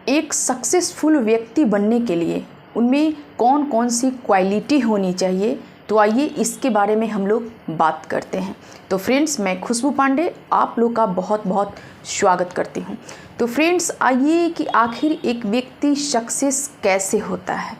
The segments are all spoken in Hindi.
एक सक्सेसफुल व्यक्ति बनने के लिए उनमें कौन कौन सी क्वालिटी होनी चाहिए, तो आइए इसके बारे में हम लोग बात करते हैं। तो फ्रेंड्स, मैं खुशबू पांडे आप लोग का बहुत बहुत स्वागत करती हूं। तो फ्रेंड्स, आइए कि आखिर एक व्यक्ति सक्सेस कैसे होता है,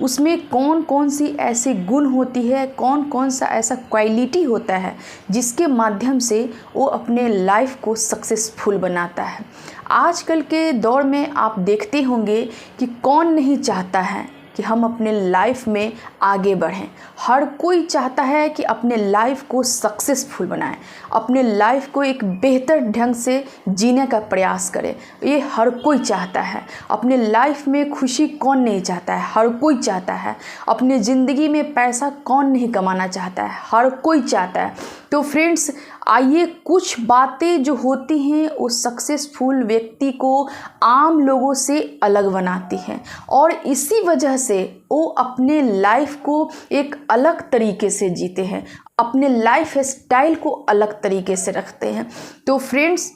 उसमें कौन कौन सी ऐसी गुण होती है, कौन कौन सा ऐसा क्वालिटी होता है जिसके माध्यम से वो अपने लाइफ को सक्सेसफुल बनाता है। आजकल के दौर में आप देखते होंगे कि कौन नहीं चाहता है कि हम अपने लाइफ में आगे बढ़ें। हर कोई चाहता है कि अपने लाइफ को सक्सेसफुल बनाएं, अपने लाइफ को एक बेहतर ढंग से जीने का प्रयास करें। ये हर कोई चाहता है। अपने लाइफ में खुशी कौन नहीं चाहता है, हर कोई चाहता है। अपने ज़िंदगी में पैसा कौन नहीं कमाना चाहता है, हर कोई चाहता है। तो फ्रेंड्स, आइए कुछ बातें जो होती हैं वो सक्सेसफुल व्यक्ति को आम लोगों से अलग बनाती हैं और इसी वजह से वो अपने लाइफ को एक अलग तरीके से जीते हैं, अपने लाइफ स्टाइल को अलग तरीके से रखते हैं। तो फ्रेंड्स,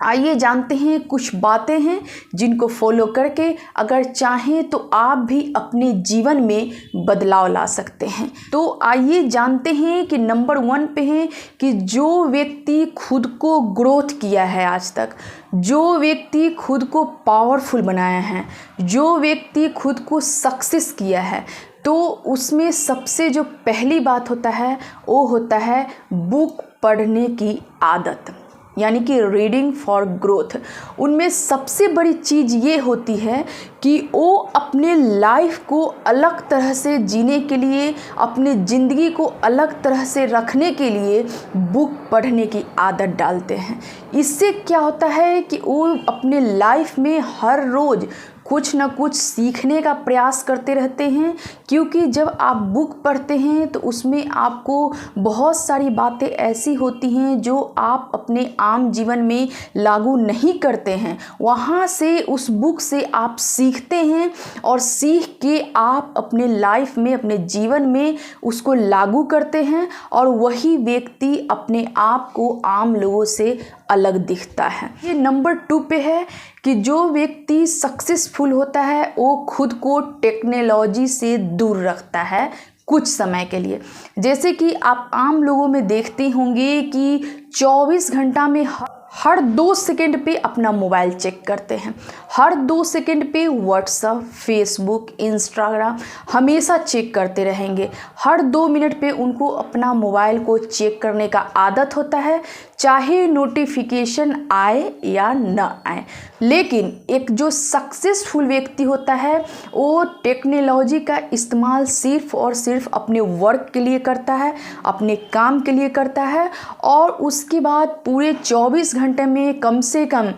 आइए जानते हैं कुछ बातें हैं जिनको फॉलो करके अगर चाहें तो आप भी अपने जीवन में बदलाव ला सकते हैं। तो आइए जानते हैं कि नंबर 1 पे है कि जो व्यक्ति खुद को ग्रोथ किया है आज तक, जो व्यक्ति खुद को पावरफुल बनाया है, जो व्यक्ति खुद को सक्सेस किया है, तो उसमें सबसे जो पहली बात होता है वो होता है बुक पढ़ने की आदत, यानी कि रीडिंग फॉर ग्रोथ। उनमें सबसे बड़ी चीज़ ये होती है कि वो अपने लाइफ को अलग तरह से जीने के लिए, अपने ज़िंदगी को अलग तरह से रखने के लिए बुक पढ़ने की आदत डालते हैं। इससे क्या होता है कि वो अपने लाइफ में हर रोज़ कुछ ना कुछ सीखने का प्रयास करते रहते हैं, क्योंकि जब आप बुक पढ़ते हैं तो उसमें आपको बहुत सारी बातें ऐसी होती हैं जो आप अपने आम जीवन में लागू नहीं करते हैं। वहाँ से उस बुक से आप सीखते हैं और सीख के आप अपने लाइफ में, अपने जीवन में उसको लागू करते हैं और वही व्यक्ति अपने आप को आम लोगों से अलग दिखता है। ये नंबर 2 पे है कि जो व्यक्ति सक्सेसफुल होता है वो खुद को टेक्नोलॉजी से दूर रखता है कुछ समय के लिए। जैसे कि आप आम लोगों में देखते होंगे कि 24 घंटा में हर 2 सेकंड पे अपना मोबाइल चेक करते हैं, हर 2 सेकंड पे व्हाट्सएप, फेसबुक, इंस्टाग्राम हमेशा चेक करते रहेंगे। हर 2 मिनट पे उनको अपना मोबाइल को चेक करने का आदत होता है, चाहे नोटिफिकेशन आए या न आए। लेकिन एक जो सक्सेसफुल व्यक्ति होता है वो टेक्नोलॉजी का इस्तेमाल सिर्फ और सिर्फ अपने वर्क के लिए करता है, अपने काम के लिए करता है और उसके बाद पूरे 24 घंटे में कम से कम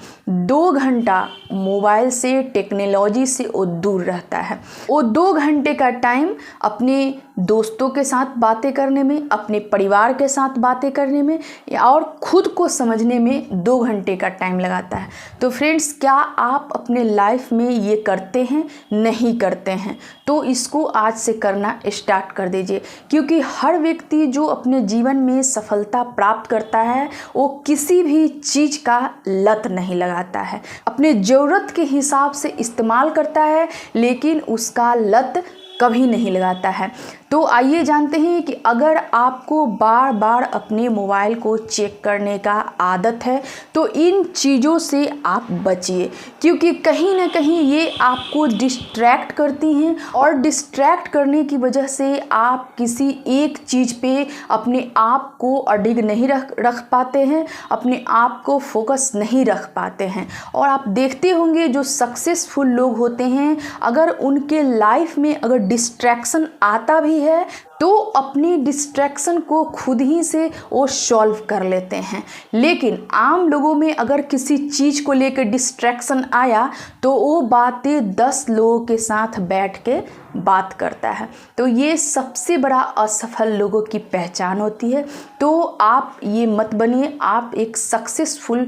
2 घंटा मोबाइल से, टेक्नोलॉजी से वो दूर रहता है। वो 2 घंटे का टाइम अपने दोस्तों के साथ बातें करने में, अपने परिवार के साथ बातें करने में और खुद को समझने में 2 घंटे का टाइम लगाता है। तो फ्रेंड्स, क्या आप अपने लाइफ में ये करते हैं? नहीं करते हैं तो इसको आज से करना स्टार्ट कर दीजिए, क्योंकि हर व्यक्ति जो अपने जीवन में सफलता प्राप्त करता है वो किसी भी चीज़ का लत नहीं लगाता है, अपने ज़रूरत के हिसाब से इस्तेमाल करता है, लेकिन उसका लत कभी नहीं लगाता है। तो आइए जानते हैं कि अगर आपको बार बार अपने मोबाइल को चेक करने का आदत है तो इन चीज़ों से आप बचिए, क्योंकि कहीं ना कहीं ये आपको डिस्ट्रैक्ट करती हैं और डिस्ट्रैक्ट करने की वजह से आप किसी एक चीज़ पे अपने आप को अडिग नहीं रख पाते हैं, अपने आप को फोकस नहीं रख पाते हैं। और आप देखते होंगे जो सक्सेसफुल लोग होते हैं, अगर उनके लाइफ में अगर डिस्ट्रैक्शन आता भी है तो अपनी डिस्ट्रैक्शन को खुद ही से वो सॉल्व कर लेते हैं। लेकिन आम लोगों में अगर किसी चीज़ को लेकर डिस्ट्रैक्शन आया तो वो बातें 10 लोगों के साथ बैठ के बात करता है। तो ये सबसे बड़ा असफल लोगों की पहचान होती है। तो आप ये मत बनिए, आप एक सक्सेसफुल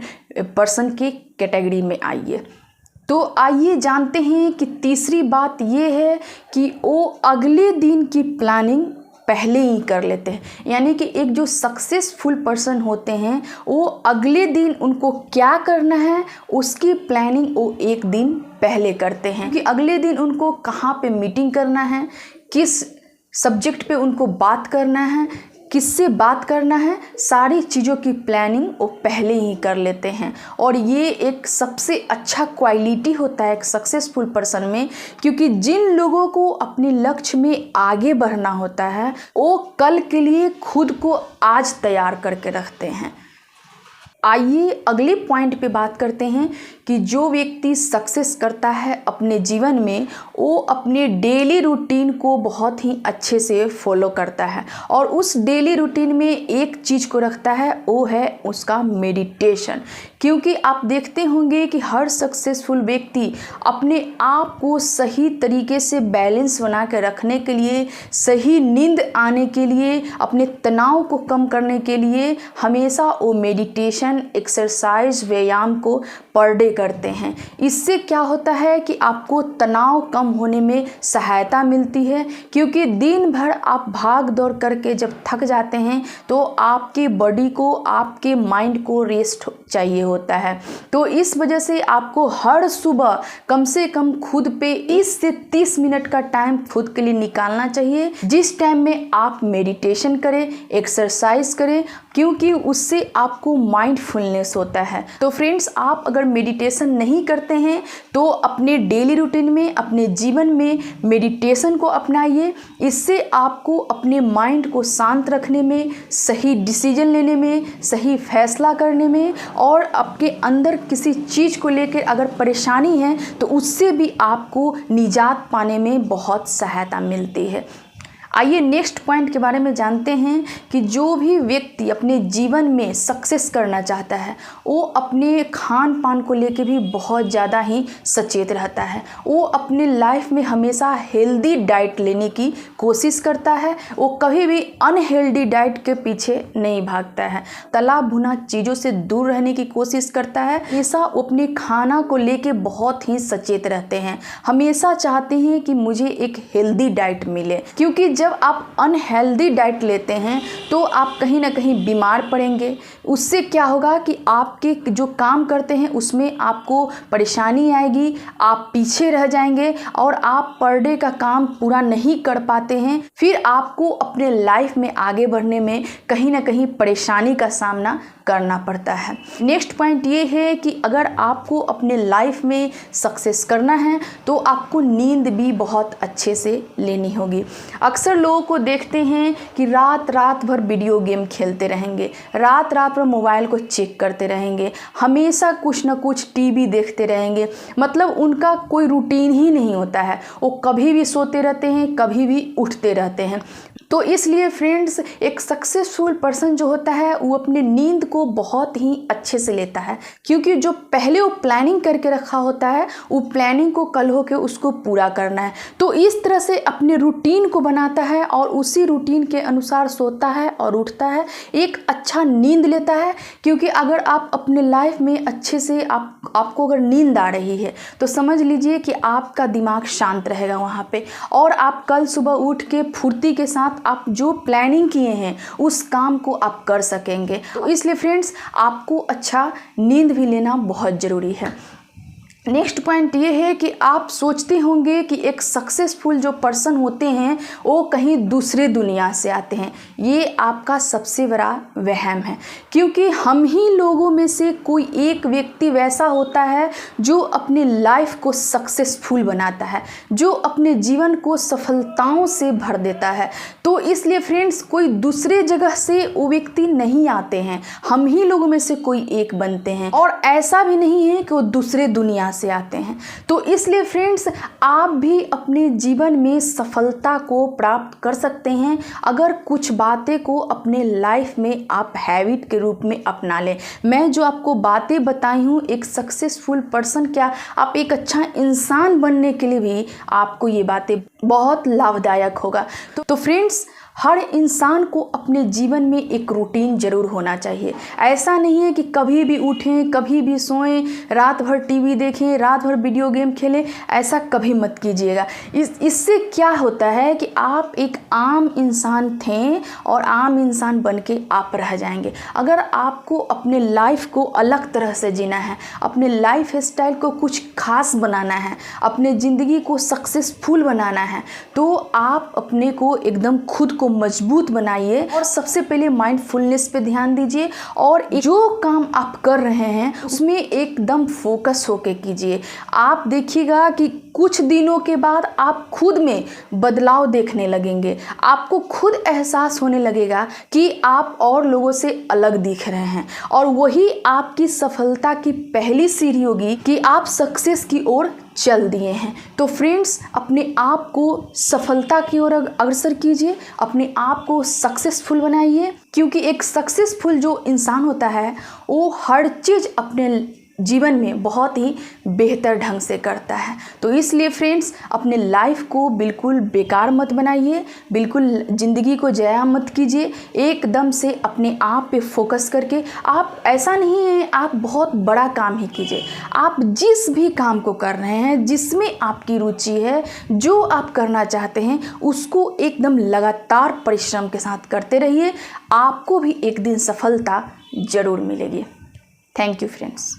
पर्सन की कैटेगरी में आइए। तो आइए जानते हैं कि तीसरी बात ये है कि वो अगले दिन की प्लानिंग पहले ही कर लेते हैं। यानी कि एक जो सक्सेसफुल पर्सन होते हैं वो अगले दिन उनको क्या करना है उसकी प्लानिंग वो एक दिन पहले करते हैं कि अगले दिन उनको कहाँ पे मीटिंग करना है, किस सब्जेक्ट पे उनको बात करना है, किससे बात करना है, सारी चीज़ों की प्लानिंग वो पहले ही कर लेते हैं। और ये एक सबसे अच्छा क्वालिटी होता है एक सक्सेसफुल पर्सन में, क्योंकि जिन लोगों को अपने लक्ष्य में आगे बढ़ना होता है वो कल के लिए खुद को आज तैयार करके रखते हैं। आइए अगले पॉइंट पे बात करते हैं कि जो व्यक्ति सक्सेस करता है अपने जीवन में वो अपने डेली रूटीन को बहुत ही अच्छे से फॉलो करता है और उस डेली रूटीन में एक चीज़ को रखता है वो है उसका मेडिटेशन। क्योंकि आप देखते होंगे कि हर सक्सेसफुल व्यक्ति अपने आप को सही तरीके से बैलेंस बना के रखने के लिए, सही नींद आने के लिए, अपने तनाव को कम करने के लिए हमेशा वो मेडिटेशन, एक्सरसाइज, व्यायाम को पर डे करते हैं। इससे क्या होता है कि आपको तनाव कम होने में सहायता मिलती है, क्योंकि दिन भर आप भाग दौड़ करके जब थक जाते हैं तो आपके बॉडी को, आपके माइंड को रेस्ट चाहिए होता है। तो इस वजह से आपको हर सुबह कम से कम खुद पे 20 से 30 मिनट का टाइम खुद के लिए निकालना चाहिए, जिस टाइम में आप मेडिटेशन करें, एक्सरसाइज करें, क्योंकि उससे आपको माइंडफुलनेस होता है। तो फ्रेंड्स, आप अगर मेडिटेशन नहीं करते हैं तो अपने डेली रूटीन में, अपने जीवन में मेडिटेशन को अपनाइए। इससे आपको अपने माइंड को शांत रखने में, सही डिसीजन लेने में, सही फैसला करने में और आपके अंदर किसी चीज़ को लेकर अगर परेशानी है तो उससे भी आपको निजात पाने में बहुत सहायता मिलती है। आइए नेक्स्ट पॉइंट के बारे में जानते हैं कि जो भी व्यक्ति अपने जीवन में सक्सेस करना चाहता है वो अपने खान पान को लेके भी बहुत ज़्यादा ही सचेत रहता है। वो अपने लाइफ में हमेशा हेल्दी डाइट लेने की कोशिश करता है। वो कभी भी अनहेल्दी डाइट के पीछे नहीं भागता है। तला भुना चीज़ों से दूर रहने की कोशिश करता है। हमेशा वो अपने खाना को लेके बहुत ही सचेत रहते हैं, हमेशा चाहते हैं कि मुझे एक हेल्दी डाइट मिले, क्योंकि जब आप अनहेल्दी डाइट लेते हैं तो आप कहीं ना कहीं बीमार पड़ेंगे। उससे क्या होगा कि आपके जो काम करते हैं उसमें आपको परेशानी आएगी, आप पीछे रह जाएंगे और आप पर डे का काम पूरा नहीं कर पाते हैं। फिर आपको अपने लाइफ में आगे बढ़ने में कहीं ना कहीं परेशानी का सामना करना पड़ता है। नेक्स्ट पॉइंट ये है कि अगर आपको अपने लाइफ में सक्सेस करना है तो आपको नींद भी बहुत अच्छे से लेनी होगी। अक्सर लोगों को देखते हैं कि रात रात भर वीडियो गेम खेलते रहेंगे, रात रात भर मोबाइल को चेक करते रहेंगे, हमेशा कुछ ना कुछ टीवी देखते रहेंगे। मतलब उनका कोई रूटीन ही नहीं होता है, वो कभी भी सोते रहते हैं, कभी भी उठते रहते हैं। तो इसलिए फ्रेंड्स, एक सक्सेसफुल पर्सन जो होता है वो अपने नींद को बहुत ही अच्छे से लेता है, क्योंकि जो पहले वो प्लानिंग करके रखा होता है वो प्लानिंग को कल होके उसको पूरा करना है। तो इस तरह से अपने रूटीन को बनाता है और उसी रूटीन के अनुसार सोता है और उठता है, एक अच्छा नींद लेता है। क्योंकि अगर आप अपने लाइफ में अच्छे से आपको अगर नींद आ रही है तो समझ लीजिए कि आपका दिमाग शांत रहेगा वहाँ पे, और आप कल सुबह उठ के फुर्ती के साथ आप जो प्लानिंग किए हैं उस काम को आप कर सकेंगे। तो इसलिए फ्रेंड्स, आपको अच्छा नींद भी लेना बहुत ज़रूरी है। नेक्स्ट पॉइंट ये है कि आप सोचते होंगे कि एक सक्सेसफुल जो पर्सन होते हैं वो कहीं दूसरे दुनिया से आते हैं। ये आपका सबसे बड़ा वहम है, क्योंकि हम ही लोगों में से कोई एक व्यक्ति वैसा होता है जो अपनी लाइफ को सक्सेसफुल बनाता है, जो अपने जीवन को सफलताओं से भर देता है। तो इसलिए फ्रेंड्स, कोई दूसरे जगह से वो व्यक्ति नहीं आते हैं, हम ही लोगों में से कोई एक बनते हैं। और ऐसा भी नहीं है कि वो दूसरे दुनिया से आते हैं। तो इसलिए फ्रेंड्स, आप भी अपने जीवन में सफलता को प्राप्त कर सकते हैं अगर कुछ बातें को अपने लाइफ में आप हैबिट के रूप में अपना लें। मैं जो आपको बातें बताई हूँ, एक सक्सेसफुल पर्सन क्या, आप एक अच्छा इंसान बनने के लिए भी आपको ये बातें बहुत लाभदायक होगा। तो फ्रेंड्स, हर इंसान को अपने जीवन में एक रूटीन ज़रूर होना चाहिए। ऐसा नहीं है कि कभी भी उठें, कभी भी सोएं, रात भर टीवी देखें, रात भर वीडियो गेम खेलें। ऐसा कभी मत कीजिएगा। इससे क्या होता है कि आप एक आम इंसान थे और आम इंसान बन के आप रह जाएंगे। अगर आपको अपने लाइफ को अलग तरह से जीना है, अपने लाइफ स्टाइल को कुछ खास बनाना है, अपने ज़िंदगी को सक्सेसफुल बनाना है, तो आप अपने को एकदम खुद को मजबूत बनाइए और सबसे पहले माइंडफुलनेस पे ध्यान दीजिए और जो काम आप कर रहे हैं उसमें एकदम फोकस होके कीजिए। आप देखिएगा कि कुछ दिनों के बाद आप खुद में बदलाव देखने लगेंगे। आपको खुद एहसास होने लगेगा कि आप और लोगों से अलग दिख रहे हैं और वही आपकी सफलता की पहली सीढ़ी होगी कि आप सक्सेस की ओर चल दिए हैं। तो फ्रेंड्स, अपने आप को सफलता की ओर अग्रसर कीजिए, अपने आप को सक्सेसफुल बनाइए, क्योंकि एक सक्सेसफुल जो इंसान होता है वो हर चीज़ अपने जीवन में बहुत ही बेहतर ढंग से करता है। तो इसलिए फ्रेंड्स, अपने लाइफ को बिल्कुल बेकार मत बनाइए, बिल्कुल ज़िंदगी को ज़ाया मत कीजिए। एकदम से अपने आप पे फोकस करके आप, ऐसा नहीं है आप बहुत बड़ा काम ही कीजिए, आप जिस भी काम को कर रहे हैं, जिसमें आपकी रुचि है, जो आप करना चाहते हैं, उसको एकदम लगातार परिश्रम के साथ करते रहिए। आपको भी एक दिन सफलता ज़रूर मिलेगी। Thank you friends.